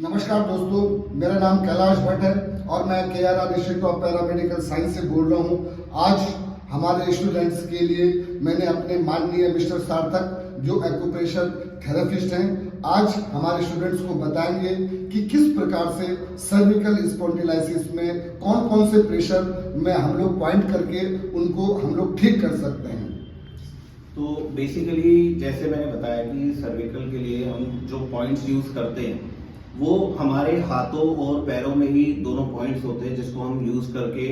नमस्कार दोस्तों, मेरा नाम कैलाश भट्ट है और मैं KRR institute of paramedical science से बोल रहा हूँ। आज हमारे स्टूडेंट्स के लिए मैंने अपने माननीय मिस्टर सार्थक जो एक्यूप्रेशर थेरेपिस्ट हैं, आज हमारे स्टूडेंट्स को बताएंगे कि किस प्रकार से सर्विकल स्पॉन्डिलाइसिस में कौन कौन से प्रेशर में हम लोग पॉइंट करके उनको हम लोग ठीक कर सकते हैं। तो बेसिकली जैसे मैंने बताया कि सर्विकल के लिए हम जो पॉइंट्स यूज करते हैं वो हमारे हाथों और पैरों में ही दोनों पॉइंट्स होते हैं, जिसको हम यूज करके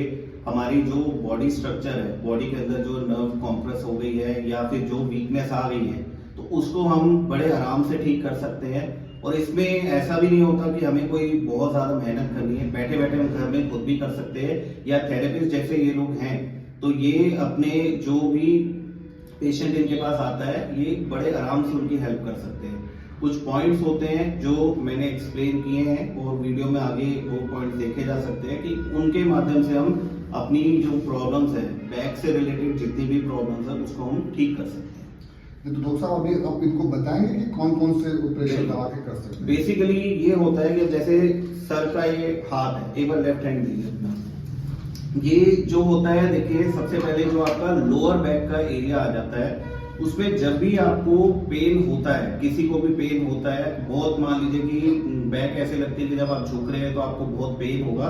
हमारी जो बॉडी स्ट्रक्चर है, बॉडी के अंदर जो नर्व कॉम्प्रेस हो गई है या फिर जो वीकनेस आ गई है, तो उसको हम बड़े आराम से ठीक कर सकते हैं। और इसमें ऐसा भी नहीं होता कि हमें कोई बहुत ज्यादा मेहनत करनी है, बैठे बैठे हम घर में खुद भी कर सकते हैं, या थेरेपिस्ट जैसे ये लोग हैं तो ये अपने जो भी पेशेंट इनके पास आता है ये बड़े आराम से उनकी हेल्प कर सकते हैं। कुछ पॉइंट्स होते हैं जो मैंने एक्सप्लेन किए हैं और वीडियो में आगे वो पॉइंट्स देखे जा सकते हैं कि उनके माध्यम से हम अपनी जो प्रॉब्लम्स है, बैक से रिलेटेड जितनी भी प्रॉब्लम्स है उसको हम ठीक कर सकते हैं। तो डॉक्टर साहब अभी आप इनको बताएंगे कि कौन कौन से प्रेशर दबा के कर सकते हैं। बेसिकली ये होता है कि जैसे सर का ये हाथ है, एक बार लेफ्ट हैंड दीजिए अपना। ये जो होता है, देखिए सबसे पहले जो आपका लोअर बैक का एरिया आ जाता है, उसमें जब भी आपको पेन होता है, किसी को भी पेन होता है, बहुत मान लीजिए कि बैक ऐसे लगती है कि जब आप झुक रहे हैं तो आपको बहुत पेन होगा,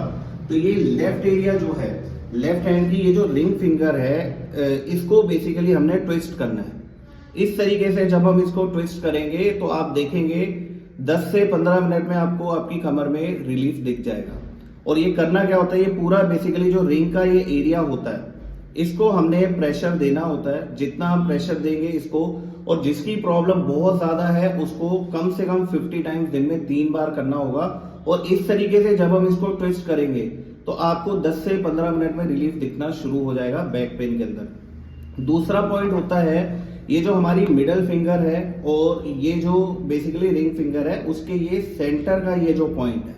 तो ये लेफ्ट एरिया जो है, लेफ्ट हैंड की ये जो रिंग फिंगर है, इसको बेसिकली हमने ट्विस्ट करना है। इस तरीके से जब हम इसको ट्विस्ट करेंगे तो आप देखेंगे 10 से 15 मिनट में आपको आपकी कमर में रिलीफ दिख जाएगा। और ये करना क्या होता है, ये पूरा बेसिकली जो रिंग का ये एरिया होता है, इसको हमने प्रेशर देना होता है। जितना हम प्रेशर देंगे इसको, और जिसकी प्रॉब्लम बहुत ज्यादा है उसको कम से कम 50 टाइम्स दिन में 3 बार करना होगा। और इस तरीके से जब हम इसको ट्विस्ट करेंगे तो आपको 10 से 15 मिनट में रिलीफ दिखना शुरू हो जाएगा बैक पेन के अंदर। दूसरा पॉइंट होता है, ये जो हमारी मिडल फिंगर है और ये जो बेसिकली रिंग फिंगर है, उसके ये सेंटर का ये जो पॉइंट है,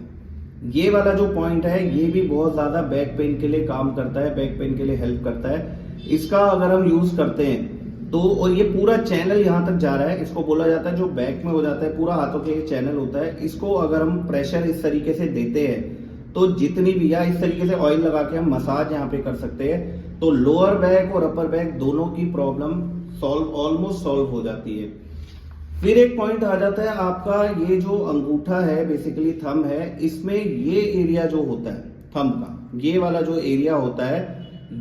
ये वाला जो पॉइंट है, ये भी बहुत ज्यादा बैक पेन के लिए काम करता है, बैक पेन के लिए हेल्प करता है। इसका अगर हम यूज करते हैं तो, और ये पूरा चैनल यहाँ तक जा रहा है, इसको बोला जाता है जो बैक में हो जाता है, पूरा हाथों के चैनल होता है, इसको अगर हम प्रेशर इस तरीके से देते हैं तो जितनी भी, या इस तरीके से ऑयल लगा के हम मसाज यहाँ पे कर सकते हैं, तो लोअर बैक और अपर बैक दोनों की प्रॉब्लम ऑलमोस्ट सॉल्व हो जाती है। फिर एक पॉइंट आ जाता है आपका, ये जो अंगूठा है, बेसिकली थंब है, इसमें ये एरिया जो होता है थंब का, ये वाला जो एरिया होता है,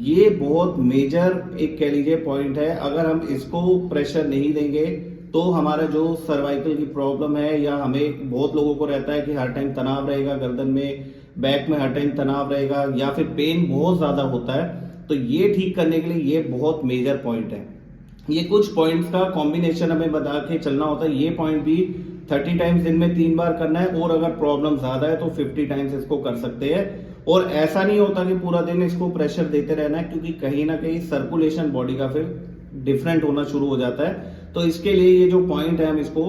ये बहुत मेजर एक कह लीजिए पॉइंट है। अगर हम इसको प्रेशर नहीं देंगे तो हमारा जो सर्वाइकल की प्रॉब्लम है, या हमें बहुत लोगों को रहता है कि हर टाइम तनाव रहेगा गर्दन में, बैक में हर टाइम तनाव रहेगा, या फिर पेन बहुत ज्यादा होता है, तो ये ठीक करने के लिए ये बहुत मेजर पॉइंट है। ये कुछ पॉइंट्स का कॉम्बिनेशन हमें बता के चलना होता है। ये पॉइंट भी 30 टाइम्स दिन में 3 बार करना है, और अगर प्रॉब्लम ज्यादा है तो 50 टाइम्स इसको कर सकते हैं। और ऐसा नहीं होता कि पूरा दिन इसको प्रेशर देते रहना है, क्योंकि कहीं ना कहीं सर्कुलेशन बॉडी का फिर डिफरेंट होना शुरू हो जाता है। तो इसके लिए ये जो पॉइंट है, हम इसको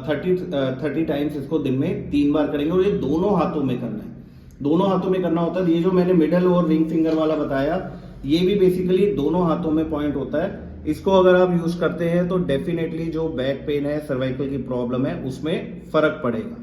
30 टाइम्स इसको दिन में 3 बार करेंगे, और ये दोनों हाथों में करना है, दोनों हाथों में करना होता है। ये जो मैंने मिडल और रिंग फिंगर वाला बताया, ये भी बेसिकली दोनों हाथों में पॉइंट होता है। इसको अगर आप यूज करते हैं तो डेफिनेटली जो बैक पेन है, सर्वाइकल की प्रॉब्लम है, उसमें फर्क पड़ेगा।